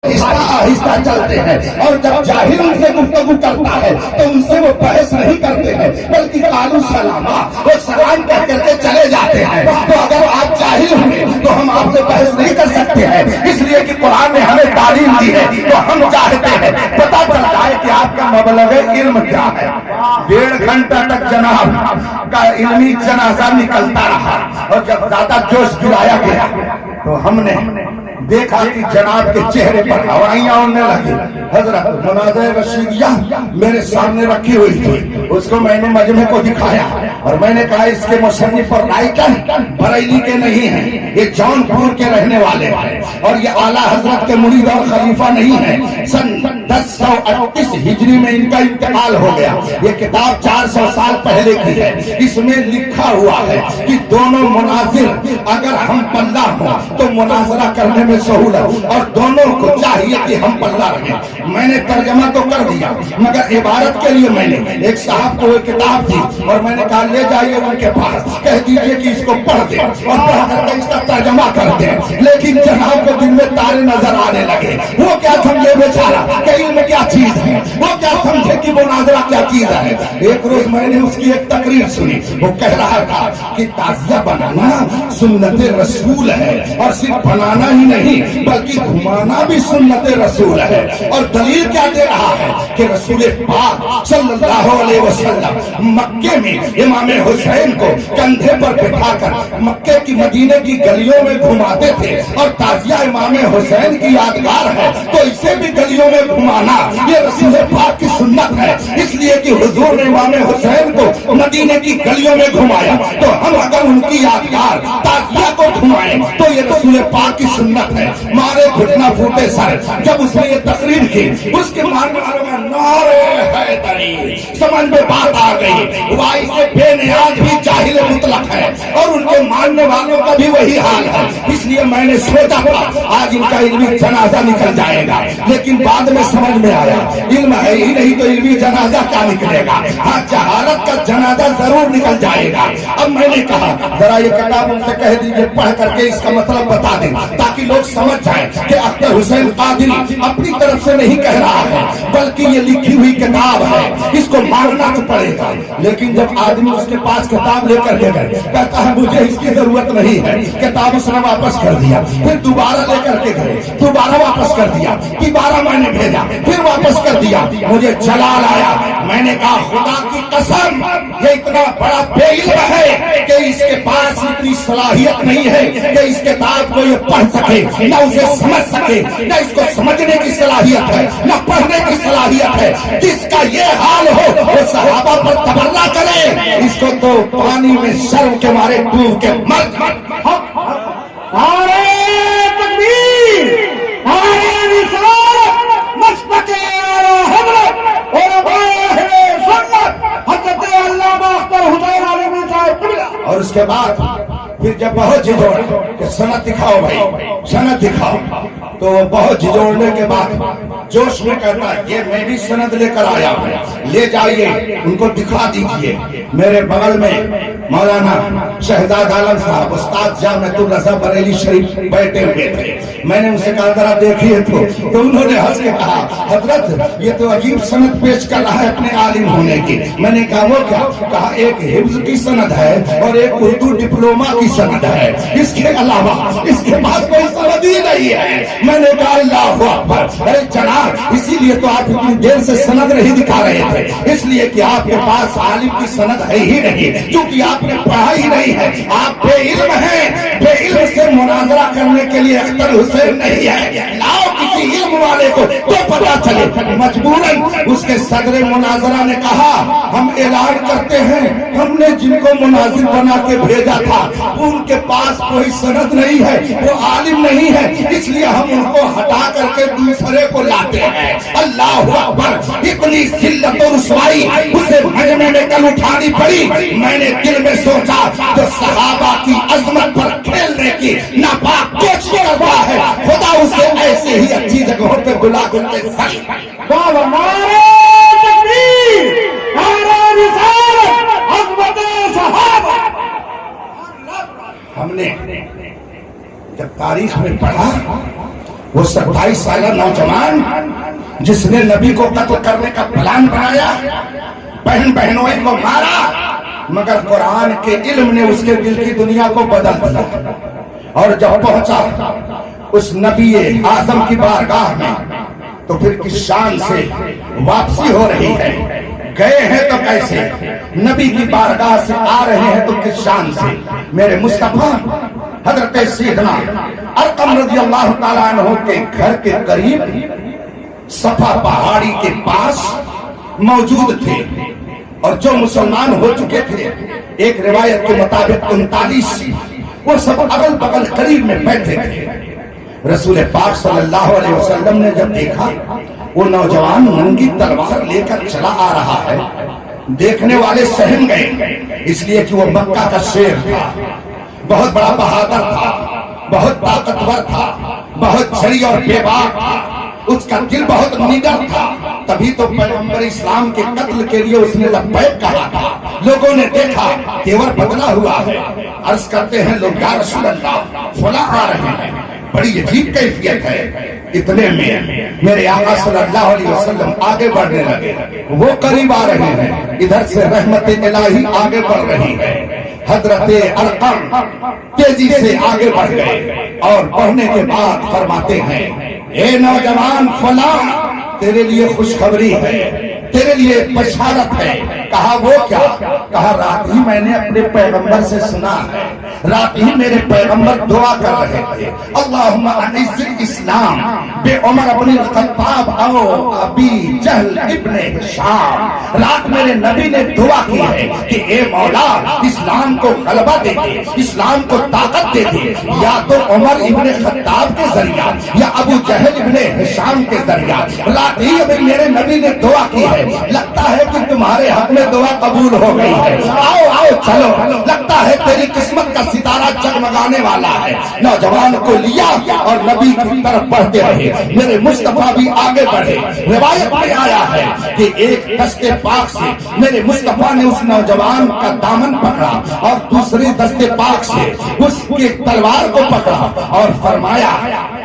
آہستہ آہستہ چلتے ہیں، اور جب جاہل ان سے گفتگو کرتا ہے تو ان سے وہ بحث نہیں کرتے ہیں بلکہ قالوا سلاما، وہ سلام کہہ کر کے چلے جاتے ہیں۔ تو اگر آپ جاہل ہیں تو ہم آپ سے بحث نہیں کر سکتے ہیں، اس لیے کہ قرآن نے ہمیں تعلیم دی ہے، تو ہم چاہتے ہیں پتہ چلتا ہے کہ آپ کا مبلغ علم کیا ہے۔ 1.5 گھنٹہ تک جناب کا علمی جنازہ نکلتا رہا، اور جب زیادہ جوش گرایا گیا تو ہم نے دیکھا کہ جناب کے چہرے پر ہوائیاں اڑنے لگی۔ حضرت مناظر رشیدیہ میرے سامنے رکھی ہوئی تھی، اس کو میں نے مجمع کو دکھایا اور میں نے کہا اس کے مصنف اور رائٹر بریلی کے نہیں ہیں، یہ جون پور کے رہنے والے ہیں، اور یہ اعلیٰ حضرت کے مرید اور خلیفہ نہیں ہیں۔ سن 1038 ہجری میں ان کا انتقال ہو گیا۔ یہ کتاب 400 سال پہلے کی ہے، اس میں لکھا ہوا ہے کہ دونوں مناظر اگر ہم پلہ ہوں تو مناظرہ کرنے میں سہولت، اور دونوں کو چاہیے کہ ہم پلہ رہیں۔ میں نے ترجمہ تو کر دیا، مگر عبارت کے لیے میں نے ایک صاحب کو ایک کتاب دی اور میں نے کہا لے جائیے ان کے پاس، کہہ دیجئے کہ اس کو پڑھ دیں اور پڑھ کر کے اس کا ترجمہ کر دیں۔ لیکن جناب کو دن میں تارے نظر آنے لگے، وہ کیا سمجھے بیچارہ کہ علم کیا چیز ہے، وہ کیا سمجھے کہ مناظرہ کیا چیز ہے۔ ایک روز میں نے اس کی ایک تقریر سنی، وہ کہہ رہا تھا کہ تعزیہ بنانا سنت رسول ہے، اور صرف بنانا ہی نہیں بلکہ گھمانا بھی سنت رسول ہے۔ اور دلیل کیا دے رہا ہے کہ رسول پاک صلی اللہ علیہ وسلم مکے میں امام حسین کو کندھے پر بٹھا کر مکے کی مدینے کی گلیوں میں گھماتے تھے، اور تعزیہ امام حسین کی یادگار ہے تو اسے بھی گلیوں میں گھمانا یہ رسول پاک کی سنت ہے۔ اس لیے کہ حضور نے امام حسین کو مدینے کی گلیوں میں گھمایا، تو ہم اگر ان کی یادگار تعزیہ کو گھمائیں تو یہ رسول پاک کی سنت ہے۔ مارے گھٹنا پھوٹے سر جب اس نے یہ تقریر کی، اس کے ماننے والوں میں نعرے حیدری، سمجھ میں بات آ گئی۔ وائی سے بے نیاز بھی جاہل مطلق ہے، اور ان کے ماننے والوں کا بھی وہی حال ہے۔ اس لیے میں نے سوچا تھا آج ان کا علمی جنازہ نکل جائے گا، لیکن بعد میں سمجھ میں آیا علم ہے ہی نہیں تو علمی جنازہ کیا نکلے گا۔ ہاں جہالت کا جنازہ ضرور نکل جائے گا۔ اب میں نے کہا ذرا یہ کتاب ان سے کہہ دیجیے پڑھ کر کے اس کا مطلب بتا دیں، تاکہ لوگ سمجھ جائیں کہ اختر حسین قادری اپنی طرف سے نہیں کہہ رہا ہے بلکہ یہ لکھی ہوئی کتاب ہے، اس کو ماننا تو پڑے گا۔ لیکن جب آدمی اس کے پاس کتاب لے کر کے گئے، کہتا ہے مجھے اس کی ضرورت نہیں ہے، کتاب اس نے واپس کر دیا۔ پھر دوبارہ لے کر کے گئے، دوبارہ واپس کر دیا، دوبارہ میں نے بھیجا، پھر واپس کر دیا۔ مجھے جلال آیا، میں نے کہا خدا کی قسم یہ اتنا بڑا بے علم ہے کہ اس کے پاس اتنی صلاحیت نہیں ہے کہ اس کتاب کو یہ پڑھ سکے، نہ اسے سمجھ سکے، نہ اس کو سمجھنے کی صلاحیت ہے، نہ پڑھنے کی صلاحیت ہے۔ جس کا یہ حال ہو وہ صحابہ پر تبرہ کرے، اس کو تو پانی میں شرم کے مارے ڈوب کے مر جائے۔ نعرہ تکبیر، نعرہ رسالت، مشرق اعلی حضرت علماء اہل سنت حضرت علامہ اختر حسین عالمی صاحب قبلہ۔ اور اس کے بعد پھر جب بہت جھجوڑا کہ سند دکھاؤ بھائی، سند دکھاؤ، تو وہ بہت جھجوڑنے کے بعد جوش میں کہتا ہے یہ میں بھی سند لے کر آیا ہوں، لے جائیے ان کو دکھا دیجئے۔ میرے بغل میں مولانا شہزاد عالم صاحب استاد جامعۃ الرضا بریلی شریف بیٹھے ہوئے تھے۔ میں نے ان سے کہا ذرا دیکھیے تو انہوں نے ہنس کے کہا حضرت یہ تو عجیب سند پیش کر رہا ہے اپنے عالم ہونے کی۔ میں نے کہا وہ کیا؟ کہا ایک حفظ کی سند ہے اور ایک اردو ڈپلوما کی سند ہے، اس کے علاوہ اس کے بعد کوئی سند ہی نہیں ہے۔ میں نے کہا اللہ اکبر، ارے جناب اسی لیے تو آپ اتنی دیر سے سند نہیں دکھا رہے تھے، اس لیے کہ آپ کے پاس عالم کی سند ہے ہی نہیں، کیونکہ آپ نے پڑھا ہی نہیں ہے، آپ بے علم ہیں۔ بے علم سے مناظرہ کرنے کے لیے اختر حسین نہیں ہے، لاؤ کسی علم والے کو تو پتا چلے۔ مجبوراً اس کے صدر مناظرہ نے کہا ہم اعلان کرتے ہیں ہم نے جن کو مناظر بنا کے بھیجا تھا ان کے پاس کوئی سند نہیں ہے، وہ عالم نہیں ہے، اس لیے ہم ان کو ہٹا کر کے دوسرے کو لاتے ہیں۔ اللہ اکبر، اتنی ذلت و رسوائی اسے مجمع میں کل اٹھانی پڑی۔ میں نے دل میں سوچا جو صحابہ کی عظمت پر کھیلنے کی ناپاک کوشش کرتا ہے خدا اسے ایسے ہی اچھی جگہوں پہ بلا کے سر بابا نعرہ تکبیر، نعرہ رسالت، عظمت صحابہ۔ ہم نے جب تاریخ میں پڑھا وہ 27 سالہ نوجوان جس نے نبی کو قتل کرنے کا پلان بنایا، بہن بہنوں کو مارا، مگر قرآن کے علم نے اس کے دل کی دنیا کو بدل دیا۔ اور جب پہنچا اس نبی اعظم کی بارگاہ میں تو پھر کس شان سے واپسی ہو رہی ہے، گئے ہیں تو کیسے، نبی کی بارگاہ سے آ رہے ہیں تو کس شان سے۔ میرے مصطفیٰ حضرت سیدنا ارقم رضی اللہ تعالیٰ عنہ کے گھر کے قریب صفا پہاڑی کے پاس موجود تھے، اور جو مسلمان ہو چکے تھے ایک روایت کے مطابق 39 وہ سب اگل بغل قریب میں بیٹھے تھے۔ رسول پاک صلی اللہ علیہ وسلم نے جب دیکھا وہ نوجوان ننگی تلوار لے کر چلا آ رہا ہے، دیکھنے والے سہم گئے، اس لیے کہ وہ مکہ کا شیر تھا، بہت بڑا بہادر تھا، بہت طاقتور تھا، بہت جری اور بے باک تھا، اس کا دل بہت نڈر تھا، تبھی تو پیغمبر اسلام کے قتل کے لیے اس نے لبیک کہا تھا۔ لوگوں نے دیکھا تیور بدلا ہوا ہے، عرض کرتے ہیں لوگ یا رسول اللہ فلاں آ رہے ہیں، بڑی عجیب کیفیت ہے۔ اتنے میں میرے آقا صلی اللہ علیہ وسلم آگے بڑھنے لگے، وہ قریب آ رہے ہیں، ادھر سے رحمت الہی آگے بڑھ رہی ہے۔ حضرت ارقم تیزی سے آگے بڑھ گئے اور بڑھنے کے بعد فرماتے ہیں اے نوجوان فلاں، تیرے لیے خوشخبری ہے، تیرے لیے بشارت ہے۔ کہا وہ کیا؟ کہا رات ہی میں نے اپنے پیغمبر سے سنا ہے، رات ہی میرے پیغمبر دعا کر رہے تھے اللہم اعز الاسلام بے عمر ابن الخطاب او ابی جہل ابن ہشام۔ رات میرے نبی نے دعا کی ہے کہ اے مولا اسلام کو غلبہ دے دے، اسلام کو طاقت دے دے، یا تو عمر ابن خطاب کے ذریعہ یا ابو جہل ابن ہشام کے ذریعہ۔ رات ہی ابھی میرے نبی نے دعا کی ہے، لگتا ہے کہ تمہارے حق میں دعا قبول ہو گئی ہے، آؤ آؤ چلو، لگتا ہے تیری قسمت کا ستارہ جگمگانے والا ہے۔ نوجوان کو لیا اور نبی کی طرف بڑھتے رہے، میرے مصطفیٰ بھی آگے بڑھے۔ روایت میں آیا ہے کہ ایک دستے پاک سے میرے مصطفیٰ نے اس نوجوان کا دامن پکڑا اور دوسری دستے پاک سے اس کی تلوار کو پکڑا اور فرمایا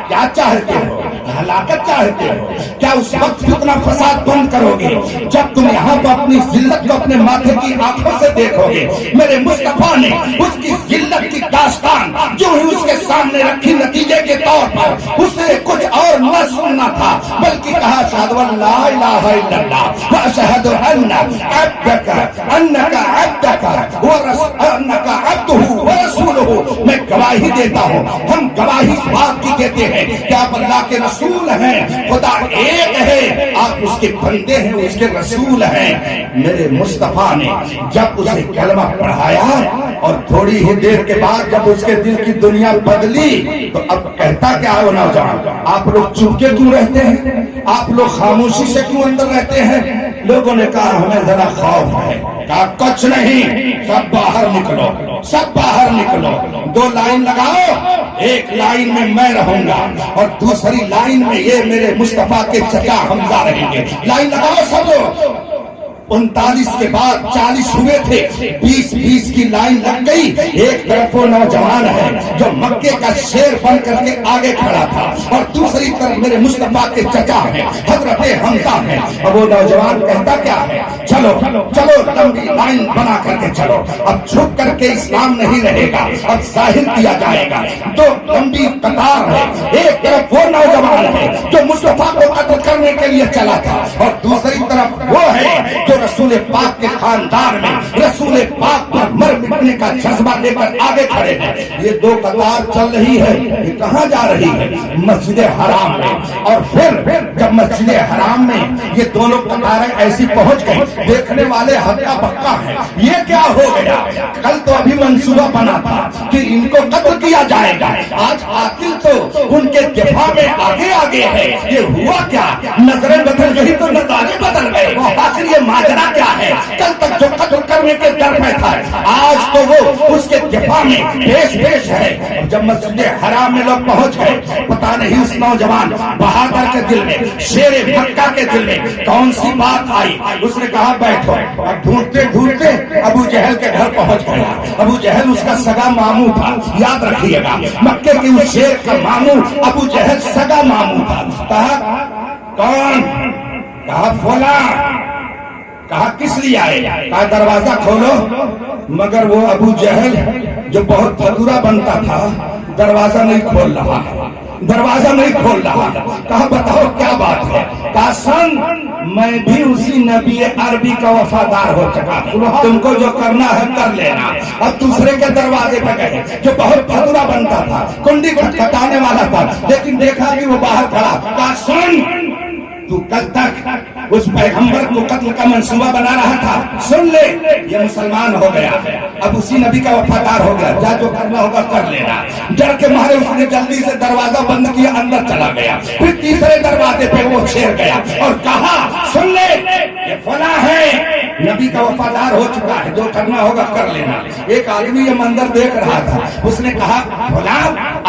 کیا چاہتے ہو؟ ہلاکت چاہتے ہو؟ کیا اس وقت فتنہ فساد بند کرو گے جب تم یہاں پر اپنی ذلت کو اپنے ماتھے کی آنکھوں سے دیکھو گے؟ میرے مصطفیٰ نے اس کی ذلت کی داستان جو ہی اس کے سامنے رکھی، نتیجے کے طور پر اسے کچھ اور نہ سننا تھا بلکہ کہا اشہد ان لا الہ الا اللہ واشہد ان عبدک انک عبدک انک عبدہ ورسولہ۔ میں گواہی دیتا ہوں، ہم گواہی اس بات کی دیتے ہیں کہ آپ اللہ کے رسول ہیں، خدا ایک ہے، آپ اس کے بندے ہیں، اس کے رسول ہیں۔ میرے مصطفیٰ نے جب اسے کلمہ پڑھایا اور تھوڑی ہی دیر کے بعد جب اس کے دل کی دنیا بدلی تو اب کہتا کیا ہے وہ نوجوان، آپ لوگ چپ کے کیوں رہتے ہیں؟ آپ لوگ خاموشی سے کیوں اندر رہتے ہیں؟ لوگوں نے کہا ہمیں ذرا خوف ہے۔ کہا کچھ نہیں، سب باہر نکلو، سب باہر نکلو، دو لائن لگاؤ، ایک لائن میں میں رہوں گا اور دوسری لائن میں یہ میرے مصطفیٰ کے چچا حمزہ رہیں گے۔ لائن لگاؤ سب لوگ۔ 39 کے بعد 40 ہوئے تھے، 20 کی لائن لگ گئی۔ ایک طرف وہ نوجوان ہے جو مکے کا شیر بن کر کے آگے کھڑا تھا اور دوسری طرف میرے مصطفیٰ کے چچا ہیں حضرت حمزہ ہیں، اور وہ نوجوان کہتا کیا ہے چلو چلو لمبی لائن بنا کر کے چلو، اب چھپ کر کے اسلام نہیں رہے گا، اب ظاہر کیا جائے گا۔ تو لمبی قطار ہے، ایک طرف وہ نوجوان ہے جو مصطفیٰ کو قتل کرنے کے لیے چلا تھا اور دوسری طرف وہ ہے جو رسول پاک کے خاندان میں رسول پاک پر مر مٹنے کا جذبہ لے کر آگے کھڑے ہیں۔ یہ دو قطار چل رہی ہے، یہ کہاں جا رہی ہے؟ مسجد حرام میں۔ اور پھر جب مسجد حرام میں یہ دونوں قطاریں ایسی پہنچ گئی، دیکھنے والے ہکا بکا ہیں، یہ کیا ہو گیا؟ کل تو ابھی منصوبہ بنا تھا کہ ان کو قتل کیا جائے گا، آج قاتل تو ان کے دفاع میں آگے آگے ہے، یہ ہوا کیا؟ نظریں بدل گئی تو نظارے بدل گئے، آخر یہ ماجرا کیا ہے؟ کل تک جو قتل کرنے کے ڈر میں تھا آج تو وہ اس کے دفاع میں پیش ہے۔ جب مسجد حرام میں لوگ پہنچ گئے، پتہ نہیں اس نوجوان بہادر کے دل میں شیر مکہ کے دل میں کون سی بات آئی؟ اس نے کہا بیٹھو. اب ڈھونڈتے ڈھونڈتے ابو جہل کے گھر پہنچ گیا. ابو جہل اس کا سگا ماموں تھا. یاد رکھیے گا مکے کے اس شیر کا ماموں ابو جہل سگا ماموں تھا. کہا کون؟ کہا فلاں. کہا کس لیے آئے؟ کہا دروازہ کھولو. مگر وہ ابو جہل جو بہت پھتورا بنتا تھا دروازہ نہیں کھول رہا، دروازہ نہیں کھول رہا. کہا بتاؤ کیا بات ہے؟ کہا سن میں بھی اسی نبی عربی کا وفادار ہو چکا ہوں، تم کو جو کرنا ہے کر لینا. اب دوسرے کے دروازے پہ گئے جو بہت پھتورا بنتا تھا، کنڈی کو کھٹانے والا تھا، لیکن دیکھا کہ وہ باہر کھڑا. کہا سن تو کل تک اس پیغمبر کو قتل کا منصوبہ بنا رہا تھا، سن لے یہ مسلمان ہو گیا، اب اسی نبی کا وفادار ہو گیا، جا جو کرنا ہوگا کر لینا. ڈر کے مارے اس نے جلدی سے دروازہ بند کیا، اندر چلا گیا. پھر تیسرے دروازے پہ وہ شیر گیا اور کہا سن لے یہ فلاں ہے، نبی کا وفادار ہو چکا ہے، جو کرنا ہوگا کر لینا. ایک آدمی یہ منظر دیکھ رہا تھا. اس نے کہا فلاں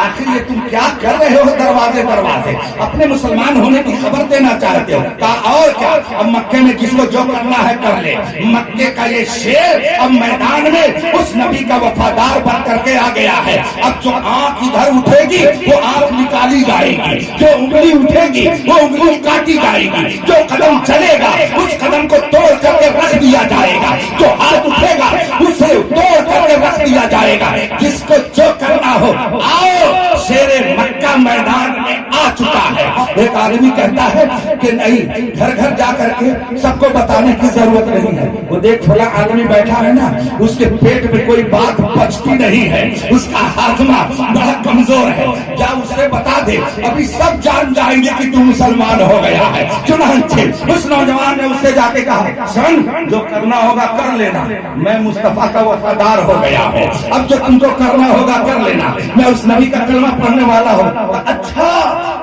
آخر یہ تم کیا کر رہے ہو دروازے دروازے؟ اپنے مسلمان ہونے کی خبر دینا چاہتے ہو؟ کہا اور کیا، اب مکے میں جس کو جو کرنا ہے کر لے. مکے کا یہ شیر اب میدان میں اس نبی کا وفادار بن کر کے آ گیا ہے. اب جو آنکھ ادھر اٹھے گی وہ آنکھ نکالی جائے گی، جو انگلی اٹھے گی وہ انگلی کاٹی جائے گی، جو قدم چلے گا اس قدم کو توڑ کر کے رکھ دیا جائے گا، جو ہاتھ اٹھے گا اسے توڑ کر کے رکھ دیا جائے گا. جس کو جو کرنا ہو آؤ، شیر مکہ میدان میں آ چکا ہے. ایک آدمی کہتا ہے کہ نہیں، گھر گھر جا کر کے سب کو بتانے کی ضرورت نہیں ہے. وہ دیکھ فلاں آدمی بیٹھا ہے نا، اس کے پیٹ میں کوئی بات پچتی نہیں ہے، اس کا ہاضمہ بڑا کمزور ہے، جا اسے بتا دے، ابھی سب جان جائیں گے کہ تو مسلمان ہو گیا ہے. چنانچہ اس نوجوان نے اسے جا کے کہا سن جو کرنا ہوگا کر لینا، میں مصطفیٰ کا وفادار ہو گیا ہوں، اب جو تم کو کرنا ہوگا کر لینا، میں اس نبی کا کلمہ پڑھنے والا ہوں. اچھا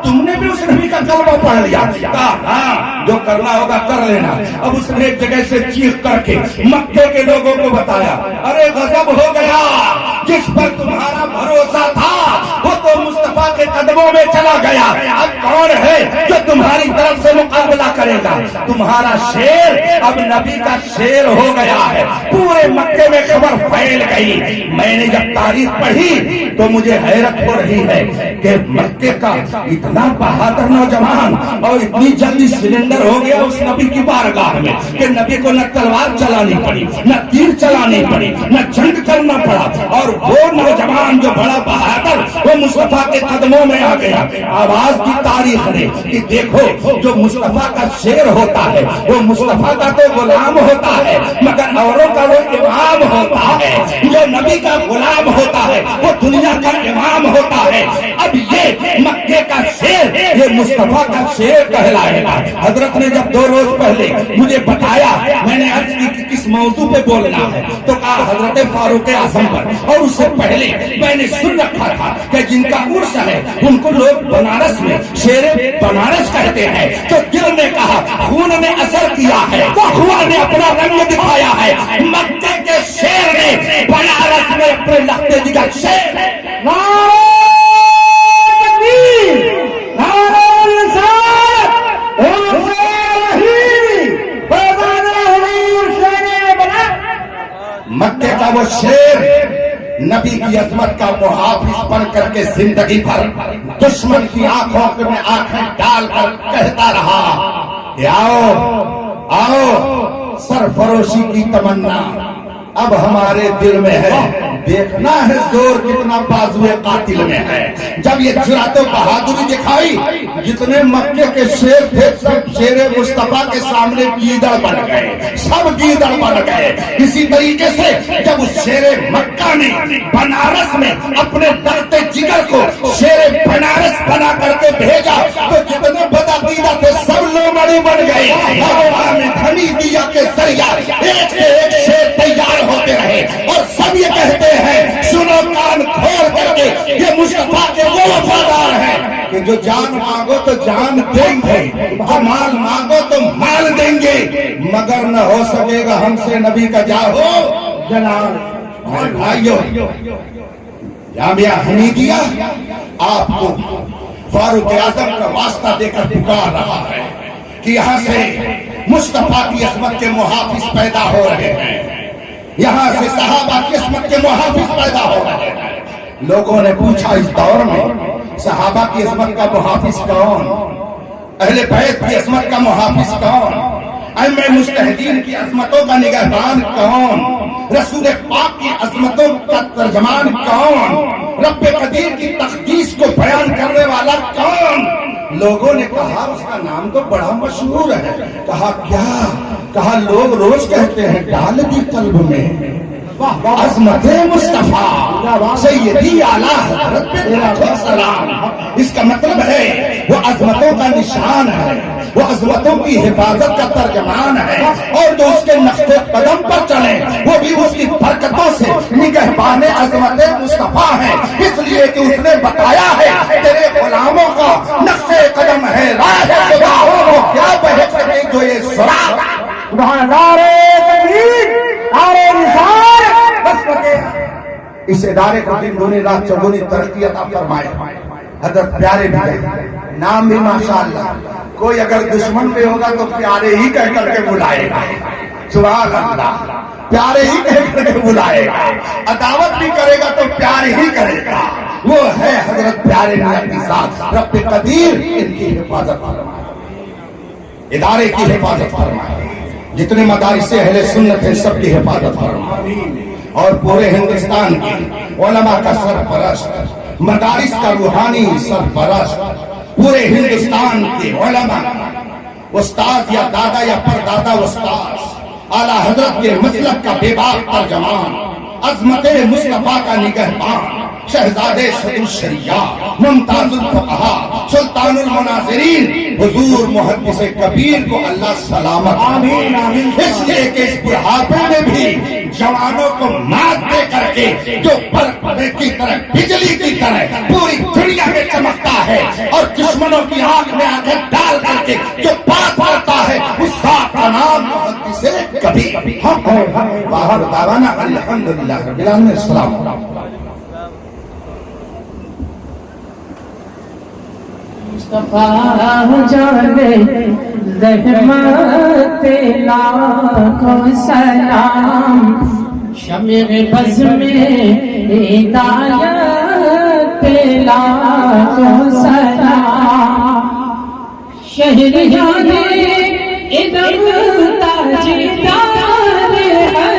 تم نے بھی اس نبی کا کلمہ پڑھ لیا؟ کہا ہاں جو کرنا ہوگا کر لینا. اب اس نے ایک جگہ سے چیخ کر کے مکے کے لوگوں کو بتایا ارے غضب ہو گیا، جس پر تمہارا بھروسہ تھا وہ تو مصطفیٰ کے قدموں میں چلا گیا. اب کون ہے جو تمہاری طرف سے مقابلہ کرے گا؟ تمہارا شیر اب نبی کا شیر ہو گیا ہے. پورے مکے میں خبر پھیل گئی. میں نے جب تاریخ پڑھی تو مجھے حیرت ہو رہی ہے کہ مکے کا اتنا بہادر نوجوان اور اتنی جلدی سلنڈر ہو گیا اس نبی کی بارگاہ میں کہ نبی کو نہ تلوار چلانی پڑی، نہ تیر چلانی پڑی، نہ جنگ کرنا پڑا، اور وہ نوجوان جو بڑا بہادر وہ مصطفیٰ کے قدموں میں آ گیا. آواز کی تاریخ نے کہ دیکھو جو مصطفیٰ کا شیر ہوتا ہے وہ مصطفیٰ کا تو غلام ہوتا ہے مگر اوروں کا وہ امام ہوتا ہے. جو نبی کا غلام ہوتا ہے وہ دنیا کا امام ہوتا ہے. اب یہ مکے کا شیر یہ مصطفیٰ کا شیر کہلائے گا. حضرت نے جب 2 روز پہلے مجھے بتایا، میں نے عرض کی کہ کس موضوع پہ بولنا ہے تو کہا حضرت فاروق اعظم پر. اور اس سے پہلے میں نے سن رکھا تھا کہ جن کا عرس ہے ان کو لوگ بنارس میں شیر بنارس کہتے ہیں. تو دل نے کہا خون نے اثر کیا ہے، وہ خون نے اپنا رنگ دکھایا ہے. مکے کے شیر نے بنارس میں اپنے لختے دکھا. شیر مکے کا وہ شیر نبی کی عظمت کا محافظ بن کر کے زندگی بھر دشمن کی آنکھوں میں آنکھیں ڈال کر کہتا رہا کہ آؤ آؤ، سرفروشی کی تمنا اب ہمارے دل میں ہے، دیکھنا ہے زور کتنا بازوئے قاتل میں ہے. جب یہ جرأت و بہادری دکھائی جتنے مکے کے شیر تھے سب شیر مصطفیٰ کے سامنے گیدڑ بن گئے، سب گیدڑ بن گئے. اسی طریقے سے جب اس شیر مکہ نے بنارس میں اپنے درد جگر کو شیر بنارس بنا کر کے بھیجا تو جتنے بدعقیدہ تھے سب لومڑی بن گئے. دھنی دیا کے ذریعہ ایک سے ایک شیر تیار ہوتے رہے اور سب یہ کہتے ہیں سنو کان کھول کر کے یہ مصطفیٰ کے وہ وفادار ہیں کہ جو جان مانگو تو جان دیں گے، جو مال مانگو تو مال دیں گے، مگر نہ ہو سکے گا ہم سے نبی کا جاہو جلال. اور بھائیو جامعہ حمیدیہ آپ کو فاروق اعظم کا واسطہ دے کر پکار رہا ہے. کہ یہاں سے مصطفیٰ کی عظمت کے محافظ پیدا ہو رہے ہیں، یہاں سے صحابہ کی عظمت کے محافظ پیدا ہو رہے ہیں۔ لوگوں نے پوچھا اس دور میں صحابہ کی عظمت کا محافظ کون، اہل بیت کی عظمت کا محافظ کون، ائمہ مجتہدین کی عظمتوں کا نگہبان کون، رسول پاک کی عظمتوں کا ترجمان کون، رب قدیر کی تقدیس کو بیان کرنے والا کون؟ لوگوں نے کہا اس کا نام تو بڑا مشہور ہے۔ کہا کیا؟ کہا لوگ روز کہتے ہیں ڈال دی قلب میں عظمت مصطفیٰ سیدی اعلیٰ حضرت پہ لاکھوں سلام۔ اس کا مطلب ہے وہ عظمتوں کا نشان ہے، وہ عظمتوں کی حفاظت کا ترجمان ہے، اور جو اس کے نقش قدم پر چلے وہ بھی اس کی برکتوں سے نگہبان عظمت مصطفیٰ ہے۔ اس لیے کہ اس نے بتایا ہے تیرے غلاموں کا نقش قدم ہے راہ خدا، وہ کیا بہک سکے جو یہ سراغ۔ نعرہ تکبیر، نعرہ رسالت، بس بتے اس ادارے کو دن دونی رات چوگنی ترقی عطا فرمائے۔ حضرت پیارے بھی ہیں، نام بھی ماشاءاللہ، کوئی اگر دشمن پہ ہوگا تو پیارے ہی کہہ کر کے بلائے گا، سبحان اللہ، پیارے ہی کہہ کر کے بلائے گا، عداوت بھی کرے گا تو پیارے ہی کرے گا۔ وہ ہے حضرت پیارے کی ذات، رب قدیر ان کی حفاظت فرمائے، ادارے کی حفاظت فرمائے، جتنے مدارس اہل سنت ہیں سب کی حفاظت فرمائے، اور پورے ہندوستان کی علماء کا سرپرست، مدارس کا روحانی سرپرست، پورے ہندوستان کے علماء، استاد یا دادا یا پردادا استاد، اعلیٰ حضرت کے مسلک کا بے باک ترجمان، عظمت مصطفیٰ کا نگہبان، شہزادے صدر الشریعہ، ممتاز الفقہاء، سلطان المناظرین، حضور محدث کبیر کو اللہ سلامت۔ آمین آمین۔ اس لیے کہ اس بڑھاپے میں بھی جوانوں کو مات دے کر کے جو برق کی طرح بجلی کی طرح پوری دنیا میں چمکتا ہے، اور دشمنوں کی آنکھ میں آنکھیں ڈال کر کے جو بات کرتا ہے اس ذات کا نام محدث کبیر۔ وآخر دعوانا الحمدللہ رب العالمین۔ السلام علیکم۔ مصطفیٰ جانے رحمت لاکھوں سلام، شمع بز میں ہدایت لاکھوں سلام، شہر جانے ادم تاجدار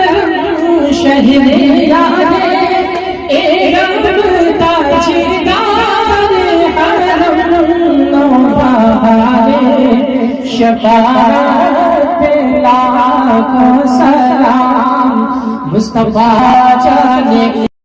حرم، شہر جانے ادم تاجدار شفاعت لاکھوں سلام، مصطفیٰ جانے